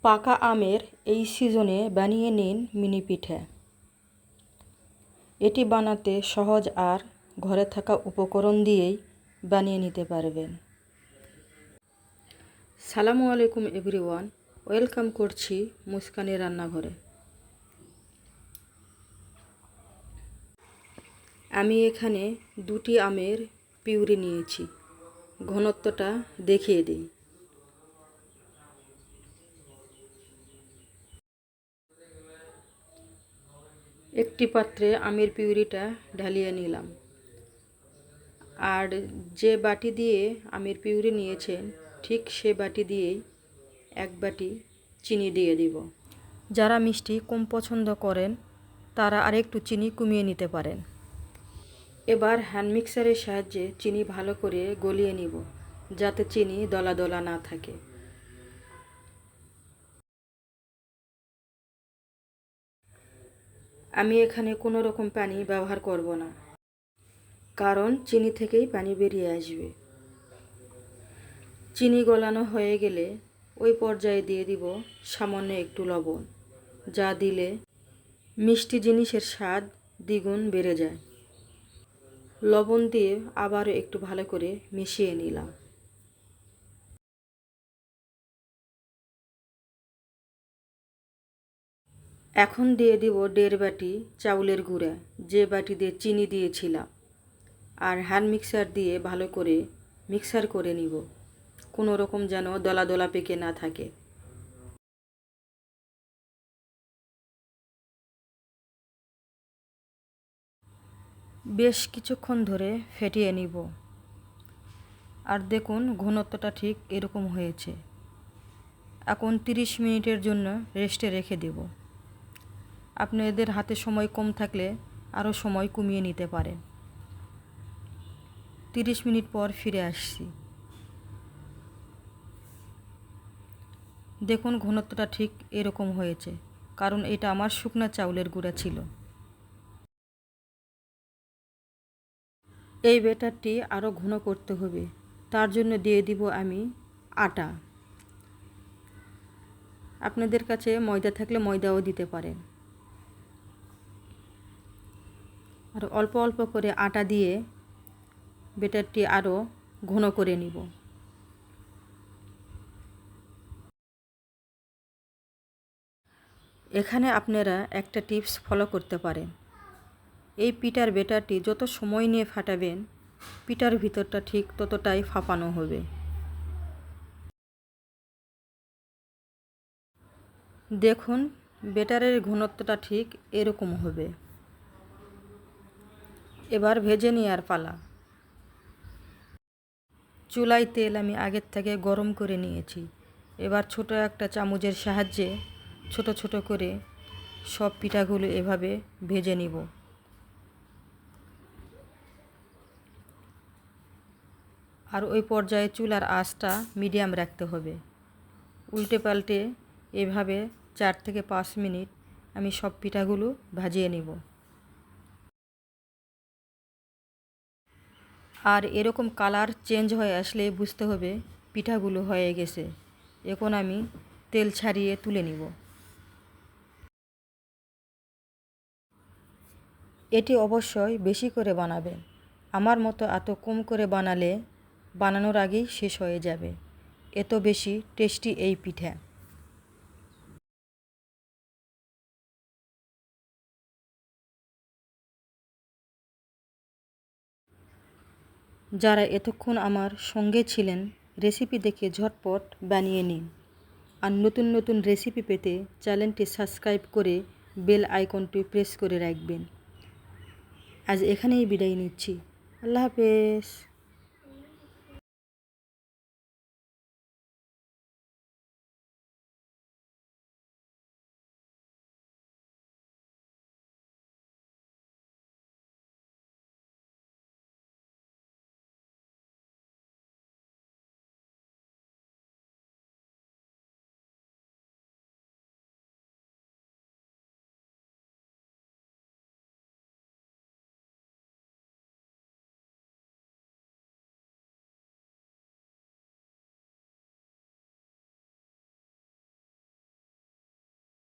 পাকা আমের এই সিজনে বানিয়ে নিন মিনি পিঠা। এটি বানাতে সহজ আর ঘরে থাকা উপকরণ দিয়েই বানিয়ে নিতে পারবেন। সালামু আলাইকুম এভরিওয়ান, ওয়েলকাম করছি মুস্কানের রান্নাঘরে। আমি এখানে 2টি আমের পিউরি নিয়েছি। ঘনত্বটা দেখিয়ে দিই। একটি পাত্রে আমের পিউরিটা ঢালিয়ে নিলাম। আর যে বাটি দিয়ে আমের পিউরি নিয়েছেন ঠিক সে বাটি দিয়েই 1 বাটি চিনি দিয়ে দিব। যারা মিষ্টি কম পছন্দ করেন তারা আরেকটু চিনি কমিয়ে নিতে পারেন। এবার হ্যান্ড মিক্সারের সাহায্যে চিনি ভালো করে গলিয়ে নিব, যাতে চিনি দলা দলা না থাকে। আমি এখানে কোনো রকম পানি ব্যবহার করব না, কারণ চিনি থেকেই পানি বেরিয়ে আসবে। চিনি গলানো হয়ে গেলে ওই পর্যায়ে দিয়ে দিব সামান্য একটু লবণ, যা দিলে মিষ্টি জিনিসের স্বাদ দ্বিগুণ বেড়ে যায়। লবণ দিয়ে আবারও একটু ভালো করে মিশিয়ে নিলাম। এখন দিয়ে দিব 1.5 বাটি চাউলের গুঁড়া, যে বাটি দিয়ে চিনি দিয়েছিলাম। আর হ্যান্ড মিক্সার দিয়ে ভালো করে মিক্সার করে নিব, কোনো রকম যেন দলা দলা পেকে না থাকে। বেশ কিছুক্ষণ ধরে ফেটিয়ে নিব। আর দেখুন ঘনত্বটা ঠিক এরকম হয়েছে। এখন 30 মিনিটের জন্য রেস্টে রেখে দেব। আপনাদের হাতে সময় কম থাকলে আরও সময় কমিয়ে নিতে পারেন। 30 মিনিট পর ফিরে আসছি। দেখুন ঘনত্বটা ঠিক এরকম হয়েছে, কারণ এটা আমার শুকনা চাউলের গুঁড়া ছিল। এই ব্যাটারটি আরও ঘন করতে হবে, তার জন্য দিয়ে দিব আমি আটা। আপনাদের কাছে ময়দা থাকলে ময়দাও দিতে পারেন। আর অল্প অল্প করে আটা দিয়ে ব্যাটারটি আরও ঘন করে নিব। এখানে আপনারা একটা টিপস ফলো করতে পারেন। এই পিঠার ব্যাটারটি যত সময় নিয়ে ফাটাবেন, পিঠার ভিতরটা ঠিক ততটাই ফাঁপানো হবে। দেখুন ব্যাটারের ঘনত্বটা ঠিক এরকম হবে। এবার ভেজে নেওয়ার পালা। চুলায় তেল আমি আগের থেকে গরম করে নিয়েছি। এবার ছোট একটা চামচের সাহায্যে ছোট ছোট করে সব পিঠাগুলো এভাবে ভেজে নিব। আর ওই পর্যায়ে চুলার আঁচটা মিডিয়াম রাখতে হবে। উল্টে পাল্টে এভাবে 4 থেকে 5 মিনিট আমি সব পিঠাগুলো ভাজিয়ে নিব। আর এরকম কালার চেঞ্জ হয়ে আসলে বুঝতে হবে পিঠাগুলো হয়ে গেছে। এখন আমি তেল ছাড়িয়ে তুলে নিব। এটি অবশ্যই বেশি করে বানাবেন। আমার মতো এত কম করে বানালে বানানোর আগেই শেষ হয়ে যাবে। এত বেশি টেস্টি এই পিঠা। যারা এতক্ষণ আমার সঙ্গে ছিলেন, রেসিপি দেখে ঝটপট বানিয়ে নিন। আর নতুন নতুন রেসিপি পেতে চ্যানেলটি সাবস্ক্রাইব করে বেল আইকনটি প্রেস করে রাখবেন। আজ এখানেই বিদায় নিচ্ছি। আল্লাহ হাফেজ।